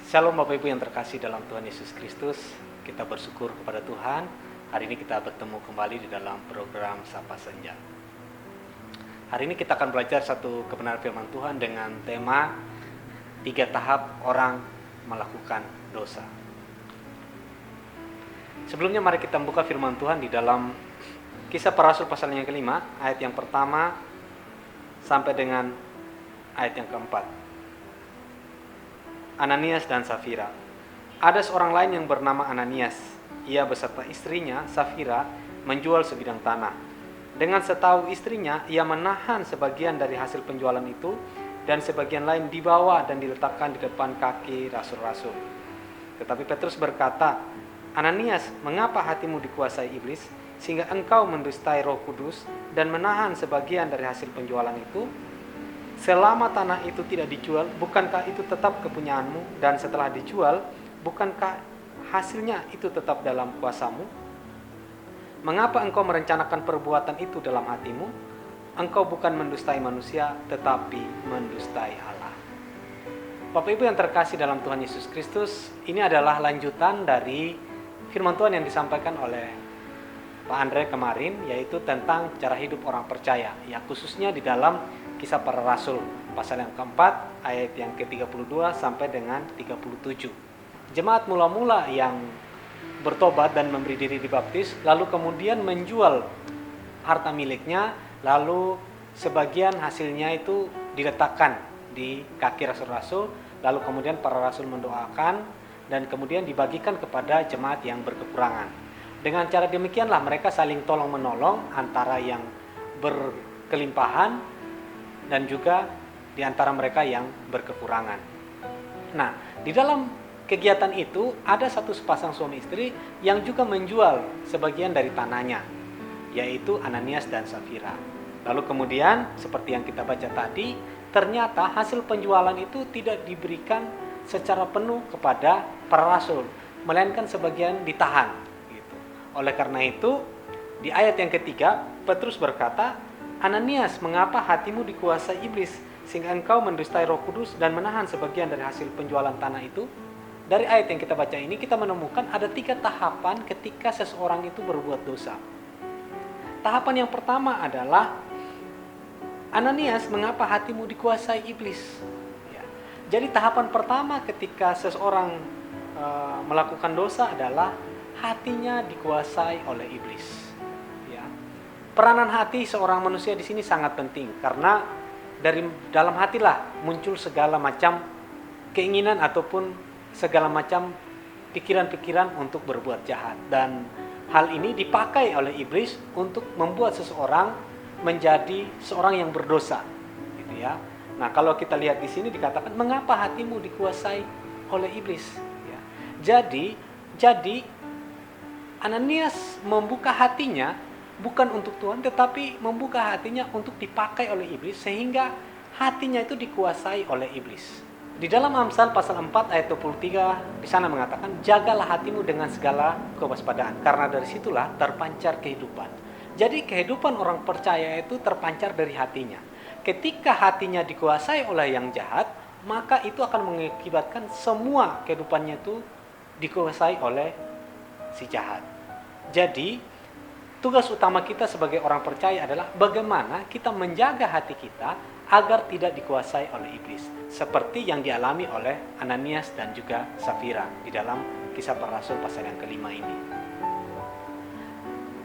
Shalom Bapak Ibu yang terkasih dalam Tuhan Yesus Kristus. Kita bersyukur kepada Tuhan. Hari ini kita bertemu kembali di dalam program Sapa Senja. Hari ini kita akan belajar satu kebenaran firman Tuhan dengan tema 3 tahap orang melakukan dosa. Sebelumnya mari kita buka firman Tuhan di dalam Kisah Para Rasul pasal yang kelima, ayat yang pertama sampai dengan ayat yang keempat. Ananias dan Safira. Ada seorang lain yang bernama Ananias. Ia beserta istrinya, Safira, menjual sebidang tanah. Dengan setahu istrinya, ia menahan sebagian dari hasil penjualan itu dan sebagian lain dibawa dan diletakkan di depan kaki rasul-rasul. Tetapi Petrus berkata, Ananias, mengapa hatimu dikuasai iblis sehingga engkau mendustai Roh Kudus dan menahan sebagian dari hasil penjualan itu? Selama tanah itu tidak dijual, bukankah itu tetap kepunyaanmu? Dan setelah dijual, bukankah hasilnya itu tetap dalam kuasamu? Mengapa engkau merencanakan perbuatan itu dalam hatimu? Engkau bukan mendustai manusia, tetapi mendustai Allah. Bapak Ibu yang terkasih dalam Tuhan Yesus Kristus, ini adalah lanjutan dari firman Tuhan yang disampaikan oleh Pak Andre kemarin, yaitu tentang cara hidup orang percaya, ya khususnya di dalam Kisah Para Rasul pasal yang keempat ayat yang ke-32 sampai dengan 37. Jemaat mula-mula yang bertobat dan memberi diri dibaptis, lalu kemudian menjual harta miliknya, lalu sebagian hasilnya itu diletakkan di kaki rasul-rasul, lalu kemudian para rasul mendoakan dan kemudian dibagikan kepada jemaat yang berkekurangan. Dengan cara demikianlah mereka saling tolong-menolong antara yang berkelimpahan dan juga di antara mereka yang berkekurangan. Nah, di dalam kegiatan itu ada satu sepasang suami istri yang juga menjual sebagian dari tanahnya, yaitu Ananias dan Safira. Lalu kemudian seperti yang kita baca tadi, ternyata hasil penjualan itu tidak diberikan secara penuh kepada para rasul, melainkan sebagian ditahan. Gitu. Oleh karena itu, di ayat yang ketiga, Petrus berkata, Ananias, mengapa hatimu dikuasai iblis sehingga engkau mendustai Roh Kudus dan menahan sebagian dari hasil penjualan tanah itu? Dari ayat yang kita baca ini kita menemukan ada 3 tahapan ketika seseorang itu berbuat dosa. Tahapan yang pertama adalah Ananias, mengapa hatimu dikuasai iblis? Ya. Jadi tahapan pertama ketika seseorang melakukan dosa adalah hatinya dikuasai oleh iblis. Peranan hati seorang manusia di sini sangat penting karena dari dalam hatilah muncul segala macam keinginan ataupun segala macam pikiran-pikiran untuk berbuat jahat, dan hal ini dipakai oleh iblis untuk membuat seseorang menjadi seorang yang berdosa, gitu ya. Nah, kalau kita lihat di sini dikatakan mengapa hatimu dikuasai oleh iblis, ya. Jadi Ananias membuka hatinya bukan untuk Tuhan, tetapi membuka hatinya untuk dipakai oleh iblis, sehingga hatinya itu dikuasai oleh iblis. Di dalam Amsal pasal 4 ayat 23 di sana mengatakan, jagalah hatimu dengan segala kewaspadaan, karena dari situlah terpancar kehidupan. Jadi kehidupan orang percaya itu terpancar dari hatinya. Ketika hatinya dikuasai oleh yang jahat, maka itu akan mengakibatkan semua kehidupannya itu dikuasai oleh si jahat. Jadi tugas utama kita sebagai orang percaya adalah bagaimana kita menjaga hati kita agar tidak dikuasai oleh iblis. Seperti yang dialami oleh Ananias dan juga Safira di dalam Kisah Para Rasul pasal yang kelima ini.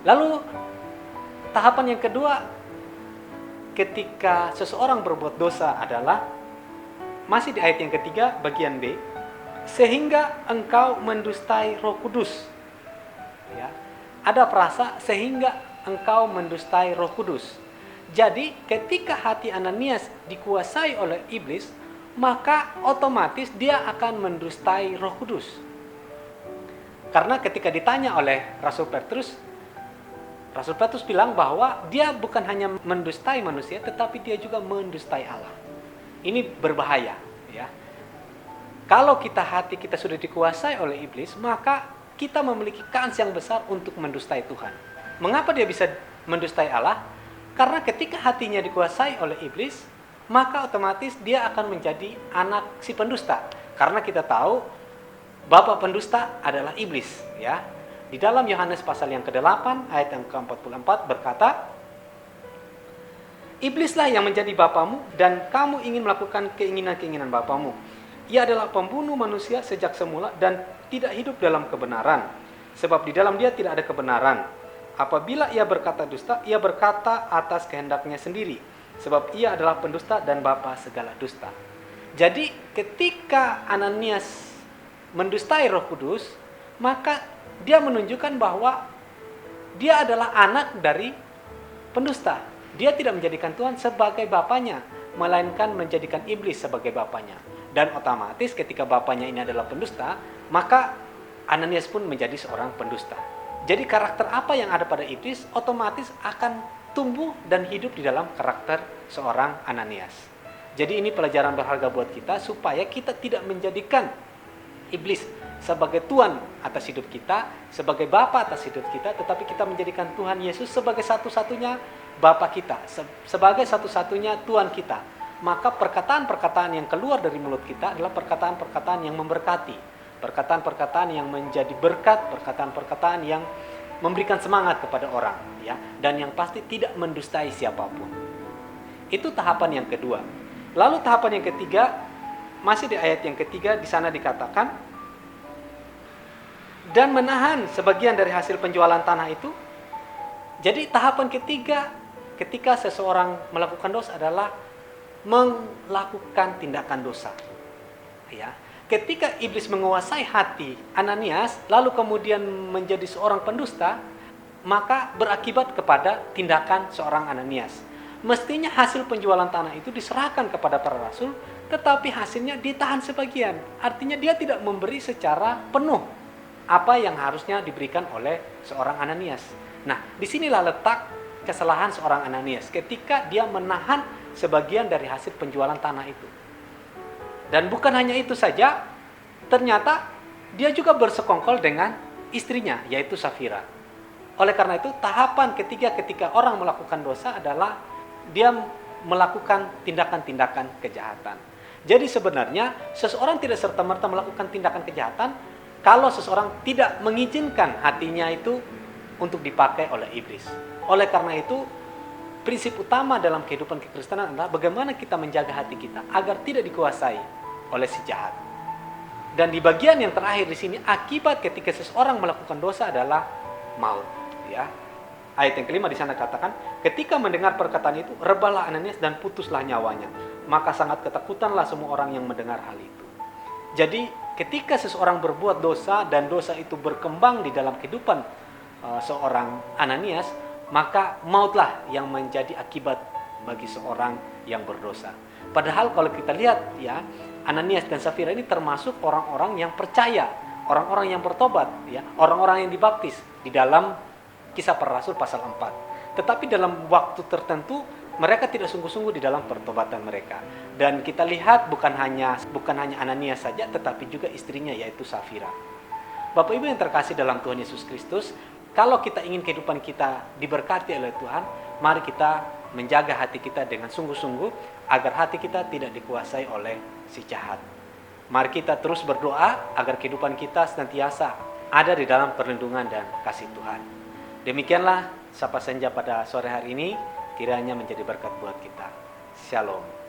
Lalu tahapan yang kedua ketika seseorang berbuat dosa adalah masih di ayat yang ketiga bagian B, sehingga engkau mendustai Roh Kudus. Ya. Ada frasa sehingga engkau mendustai Roh Kudus. Jadi ketika hati Ananias dikuasai oleh iblis, maka otomatis dia akan mendustai Roh Kudus. Karena ketika ditanya oleh Rasul Petrus bilang bahwa dia bukan hanya mendustai manusia, tetapi dia juga mendustai Allah. Ini berbahaya, ya. Kalau hati kita sudah dikuasai oleh iblis, maka kita memiliki kans yang besar untuk mendustai Tuhan. Mengapa dia bisa mendustai Allah? Karena ketika hatinya dikuasai oleh iblis, maka otomatis dia akan menjadi anak si pendusta. Karena kita tahu bapa pendusta adalah iblis, ya. Di dalam Yohanes pasal yang ke-8 ayat yang ke-44 berkata, "Iblislah yang menjadi bapamu dan kamu ingin melakukan keinginan-keinginan bapamu. Ia adalah pembunuh manusia sejak semula dan tidak hidup dalam kebenaran, sebab di dalam dia tidak ada kebenaran. Apabila ia berkata dusta, ia berkata atas kehendaknya sendiri, sebab ia adalah pendusta dan bapa segala dusta." Jadi ketika Ananias mendustai Roh Kudus, maka dia menunjukkan bahwa dia adalah anak dari pendusta. Dia tidak menjadikan Tuhan sebagai bapanya, melainkan menjadikan iblis sebagai bapanya. Dan otomatis ketika bapanya ini adalah pendusta, maka Ananias pun menjadi seorang pendusta. Jadi karakter apa yang ada pada iblis otomatis akan tumbuh dan hidup di dalam karakter seorang Ananias. Jadi ini pelajaran berharga buat kita supaya kita tidak menjadikan iblis sebagai Tuhan atas hidup kita, sebagai Bapa atas hidup kita, tetapi kita menjadikan Tuhan Yesus sebagai satu-satunya Bapa kita, sebagai satu-satunya Tuhan kita. Maka perkataan-perkataan yang keluar dari mulut kita adalah perkataan-perkataan yang memberkati, perkataan-perkataan yang menjadi berkat, perkataan-perkataan yang memberikan semangat kepada orang, ya, dan yang pasti tidak mendustai siapapun. Itu tahapan yang kedua. Lalu tahapan yang ketiga, masih di ayat yang ketiga, di sana dikatakan, dan menahan sebagian dari hasil penjualan tanah itu. Jadi tahapan ketiga ketika seseorang melakukan dosa adalah melakukan tindakan dosa. Ya. Ketika iblis menguasai hati Ananias, lalu kemudian menjadi seorang pendusta, maka berakibat kepada tindakan seorang Ananias. Mestinya hasil penjualan tanah itu diserahkan kepada para rasul, tetapi hasilnya ditahan sebagian. Artinya dia tidak memberi secara penuh apa yang harusnya diberikan oleh seorang Ananias. Nah, disinilah letak kesalahan seorang Ananias ketika dia menahan sebagian dari hasil penjualan tanah itu. Dan bukan hanya itu saja, ternyata dia juga bersekongkol dengan istrinya, yaitu Safira. Oleh karena itu, tahapan ketiga ketika orang melakukan dosa adalah dia melakukan tindakan-tindakan kejahatan. Jadi sebenarnya seseorang tidak serta-merta melakukan tindakan kejahatan kalau seseorang tidak mengizinkan hatinya itu untuk dipakai oleh iblis. Oleh karena itu, prinsip utama dalam kehidupan kekristenan adalah bagaimana kita menjaga hati kita agar tidak dikuasai oleh si jahat. Dan di bagian yang terakhir di sini, akibat ketika seseorang melakukan dosa adalah maut. Ya. Ayat yang kelima di sana katakan, ketika mendengar perkataan itu, rebalah Ananias dan putuslah nyawanya. Maka sangat ketakutanlah semua orang yang mendengar hal itu. Jadi ketika seseorang berbuat dosa dan dosa itu berkembang di dalam kehidupan seorang Ananias, maka mautlah yang menjadi akibat bagi seorang yang berdosa. Padahal kalau kita lihat, ya, Ananias dan Safira ini termasuk orang-orang yang percaya, orang-orang yang bertobat, ya, orang-orang yang dibaptis di dalam Kisah Para Rasul pasal 4. Tetapi dalam waktu tertentu mereka tidak sungguh-sungguh di dalam pertobatan mereka. Dan kita lihat bukan hanya Ananias saja, tetapi juga istrinya, yaitu Safira. Bapak Ibu yang terkasih dalam Tuhan Yesus Kristus, kalau kita ingin kehidupan kita diberkati oleh Tuhan, mari kita menjaga hati kita dengan sungguh-sungguh agar hati kita tidak dikuasai oleh si jahat. Mari kita terus berdoa agar kehidupan kita senantiasa ada di dalam perlindungan dan kasih Tuhan. Demikianlah Sapa Senja pada sore hari ini, kiranya menjadi berkat buat kita. Shalom.